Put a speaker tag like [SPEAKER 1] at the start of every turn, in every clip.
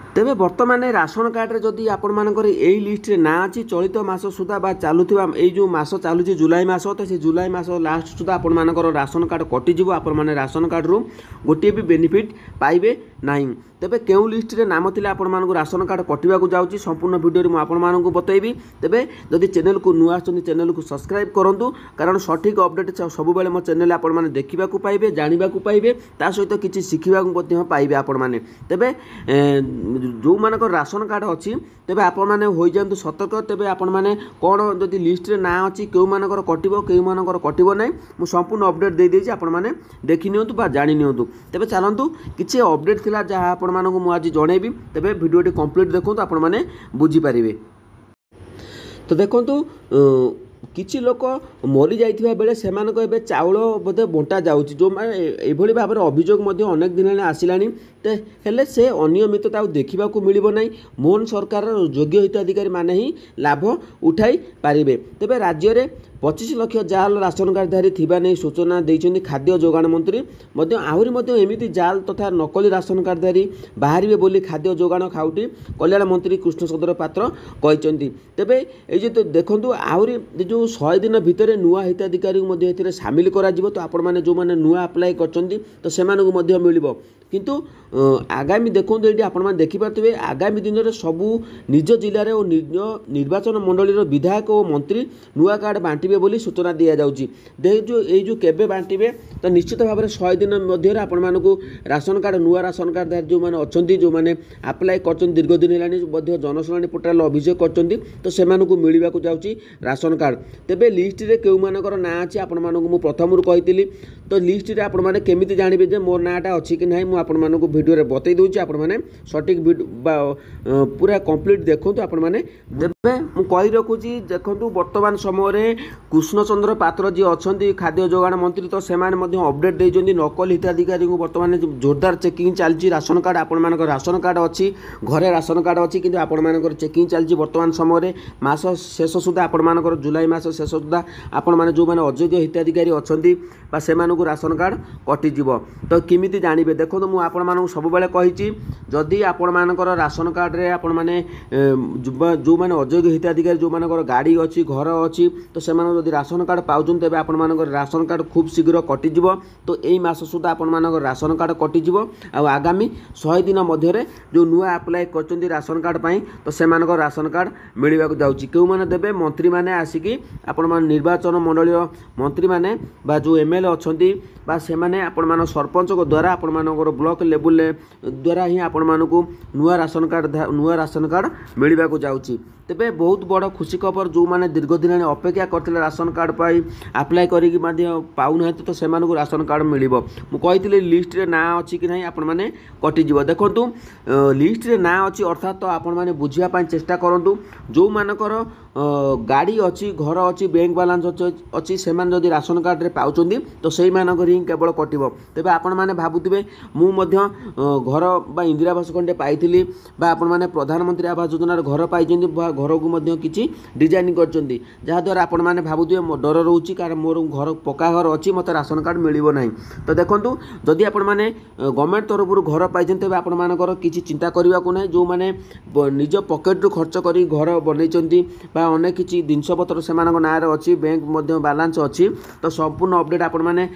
[SPEAKER 1] तेबे बर्तमान ration card रे जदि आपर यही लिस्ट रे ना अच्छी चलित मास सुधा बा चलुवा जो मास चलुची जुलाई मास तो से जुलाई मास लास्ट सुधा आपर राशन कार्ड कटिज आपण राशन कार्ड रु गोटे भी बेनिफिट पाइबे ना। तेबे केउ लिस्ट रे नाम थिले आपण राशन कार्ड कटिबा जाउची संपूर्ण वीडियो में आपण बतैबी। तेबे जदि चैनल को नुआ आछन चैनल को सब्सक्राइब करंतु कारण सठिक अपडेट सब बेले मो चैनल आपण देखा पाइबे जाना पाइबे ता सहित किसी शिखा पाइबे आपण माने। तेबे जो मानक राशन कार्ड अच्छी तेबे आपण माने होई जांतु सतर्क। तेबे आपण माने कोन जदि लिस्ट रे ना अच्छी केउ मानकर कटिबो केउ मानकर कटिबो नै मु संपूर्ण अपडेट दे देछि आपण माने देखि नियंतु बा जानि नियंतु। तेबे चलंतु किछि अपडेट थिला जहा आपण मानकु मु आज जणेबी। तेबे वीडियोटी कंप्लीट देखंतु आपण माने बुझी पारिबे। तो देखंतु किछि लोक मरी जाइथिबा बेले सेमानक एबे चाउल बोधे बंटा जाउछि जो एभली भाव अभियोग मध्य अनेक दिन आसिलानी। ते हेले से अनियमितता देखा मिलिबो नै। मोहन सरकार योग्य हिताधिकारी माने ही लाभ उठाई पारिबे। तेबे राज्य रे 25 लाख जाल राशन कार्डधारी थिबा नै सूचना दैछन्ती खाद्य जोगाण मंत्री। मध्य आहुरी मध्य एमिति जाल तथा नकली राशन कार्डधारी बाहरिबे बोली खाद्य जोगाण खाउटी कल्याण मंत्री कृष्णचंद्र पात्र कहछन्ती। तेबे ए जे देखंतु आहुरी जो 100 दिन भितर नुआ हिताधिकारी मध्य एथिरे शामिल करा जिवो। तो आपण माने जो माने नुआ अप्लाई करछन्ती तो सेमानकु मध्य मिलिबो। किंतु आगामी देखो ये आपण देखिपे आगामी दिन में सबू निज जिले और निज निर्वाचन मंडल विधायक और मंत्री नुआ कार्ड बांटे बोली सूचना दि जाऊँगी। जो ये केबे बांटे तो निश्चित भाव में 100 दिन मध्य आपण मानक राशन कार्ड नुआ राशन कार्ड जो मैंने अच्छा जो मैंने आप्लाय कर दीर्घ दिन है जनशुणी पोर्टाल अभियोग कर तो से मिलवा जाऊँगी राशन कार्ड। तेबे लिस्ट रे केउ मानकर ना अच्छी आपण मानक मु प्रथम कही तो लिस्ट रे आपण माने केमिति जानिबे जे मोर नाटा अच्छी कि नहीं आपण मानक वीडियो रे बतई दूची आपण माने सटीक पूरा कंप्लीट देखंतु आपण माने। देबे मु कहि रखुची देखंतु वर्तमान समय रे कृष्णचंद्र पात्र जी अछंती खाद्य जोगाण मंत्री तो सेमाने मध्ये अपडेट दैछन्ती नकल हिताधिकारी को वर्तमान जोरदार चेकिंग चलची। राशन कार्ड आपण मानक राशन कार्ड अच्छी घरे राशन कार्ड अच्छी किंतु आपण मानक चेकिंग चलची वर्तमान समय रे मास शेष सुधा आपण मानक जुलाई मास शेष सुधा आपण माने जो माने अयोग्य हिताधिकारी अछंती बा सेमानकु राशन कार्ड कटि जीवो। तो किमिति जानिबे देखो मु आपण मानक सब बेले कहिची जदि आपण मानकर राशन कार्ड रे आपण माने जो माने अयोग्य हिताधिकारी जो मानकर गाड़ी अच्छी घर अच्छी तो से जदि राशन कार्ड पाउछन तेबे आपण मानकर राशन कार्ड खूब शीघ्र कटि जीवो। तो एई मास सुधा आपण मानकर राशन कार्ड कटि जीवो। आ आगामी 100 दिन मध्य रे जो नुआ अप्लाई करछन्ती राशन कार्ड पई तो से मानकर राशन कार्ड मिलवा जाउची। केउ माने देबे मंत्री माने आसिकी आपण मान निर्वाचन मंडल मंत्री माने बा जो एमएलए अछन्ती बा से माने आपण मान सरपंच को द्वारा आपण मानकर ब्लॉक लेवल द्वारा ही आपण मानकु नुआ राशन कार्ड मिलवा जाउची। तेबे बहुत बड़ खुशी खबर जो माने दीर्घ दिन अपेक्षा करथिले राशन कार्ड पाई अप्लाई करिक पाउ ना तो से राशन कार्ड मिलिबो। मु कहिथिले लिस्ट रे ना अछि कि नहीं आपण माने कटि जीवो। देखंतु लिस्ट रे ना अछि अर्थात तो आपण माने बुझिया पाई चेष्टा करंतु जो मानकर गाड़ी अच्छी घर अच्छी बैंक बालांस अच्छी से जदि राशन कार्ड रे पाउछन्ती तो सेई मानकर ही केवल कटिबो। तेबे आपण माने भाबुथिबे मु मध्य घर बा इंदिरा आवास खंडे पाइथिली बा आपण माने प्रधानमंत्री आवास योजना घर पाइछन्ती बा घर को मध्य किछि डिजाइन करछन्ती जहा द्वारा आपण माने भाबुथिबे डर रहउची कारण मोर घर पक्का घर अच्छी मते राशन कार्ड मिलिबो नाही। तो देखंतु जदि आपण माने गवर्नमेंट तरफ घर पाइछन्ती तेबे आपण मानकर किछि चिंता करबा को नाही। जो माने निज पॉकेट रु खर्च करी घर बनैछन्ती बा अनेक किछि जिनसपत्र से नाँ अच्छी बैंक बालांस अच्छी तो संपूर्ण अपडेट आपण माने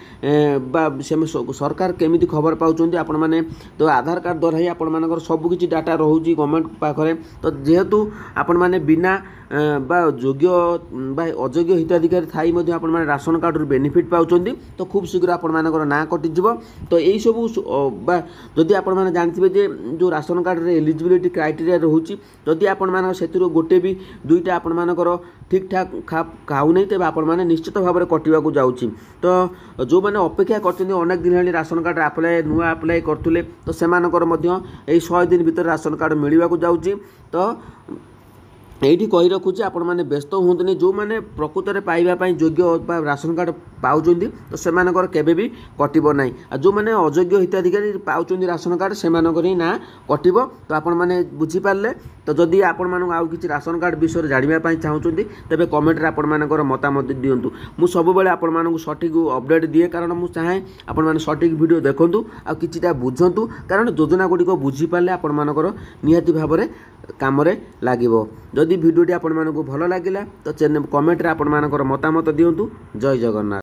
[SPEAKER 1] सरकार केमिति खबर पाउछन्ती आपण माने तो आधार कार्ड द्वारा ही आपण मानकर सब किछि डाटा रहउची गवर्नमेंट पाखरे। तो जेहेतु आपण माने बिना बा योग्य बा अयोग्य हिताधिकारी थाई मध्य आपण माने राशन कार्ड रु बेनिफिट पाउछन्ती तो खूब शीघ्र आपण मानकर ना कटि जीवो। तो एई सब बा जदि आपण माने जानथिबे जे जो राशन कार्ड रे एलिजिबिलिटी क्राइटेरिया रहउची जदि आपण मानकर सेतिरो गोटे भी दुईटा आपण मानकर ठीक ठाक खाऊ नहीं तेबे आपण माने निश्चित भाव में कटिवा जाउची। तो जो माने अपेक्षा करछन्ती अनेक दिन हेली राशन कार्ड अप्लाई नुआ अप्लाई करथुले तो सेमानकर मध्य एई 100 दिन भीतर राशन कार्ड मिलवा जाउची। तो এইটি কହି ରଖୁଛି ଆପଣମାନେ ବ୍ୟସ୍ତ ହୁଅନ୍ତୁନି। ଯେଉଁମାନେ ପ୍ରକୃତରେ ପାଇବା ପାଇଁ ଯୋଗ୍ୟ ବା ରାସନ କାର୍ଡ଼ ପାଉଛନ୍ତି ତ ସେମାନଙ୍କର କେବେ ବି କଟିବ ନାହିଁ। ଆଉ ଯେଉଁମାନେ ଅଯୋଗ୍ୟ ହିତାଧିକାରୀ ପାଉଛନ୍ତି ରାସନ କାର୍ଡ଼ ସେମାନଙ୍କର ହିଁ ନାଁ କଟିବ। ତ ଆପଣମାନେ ବୁଝିପାରିଲେ। ତ ଯଦି ଆପଣମାନଙ୍କୁ ଆଉ କିଛି ରାସନ କାର୍ଡ଼ ବିଷୟରେ ଜାଣିବା ପାଇଁ ଚାହୁଁଛନ୍ତି ତେବେ କମେଣ୍ଟରେ ଆପଣମାନଙ୍କର ମତାମତ ଦିଅନ୍ତୁ। ମୁଁ ସବୁବେଳେ ଆପଣମାନଙ୍କୁ ସଠିକ୍ ଅପଡ଼େଟ୍ ଦିଏ, କାରଣ ମୁଁ ଚାହେଁ ଆପଣମାନେ ସଠିକ୍ ଭିଡ଼ିଓ ଦେଖନ୍ତୁ ଆଉ କିଛିଟା ବୁଝନ୍ତୁ, କାରଣ ଯୋଜନା ଗୁଡ଼ିକ ବୁଝିପାରିଲେ ଆପଣମାନଙ୍କର ନିହାତି ଭାବରେ କାମରେ ଲାଗିବ। ଯଦି ଭିଡ଼ିଓଟି ଆପଣମାନଙ୍କୁ ଭଲ ଲାଗିଲା ତ କମେଣ୍ଟରେ ଆପଣମାନଙ୍କର ମତାମତ ଦିଅନ୍ତୁ। ଜୟ ଜଗନ୍ନାଥ।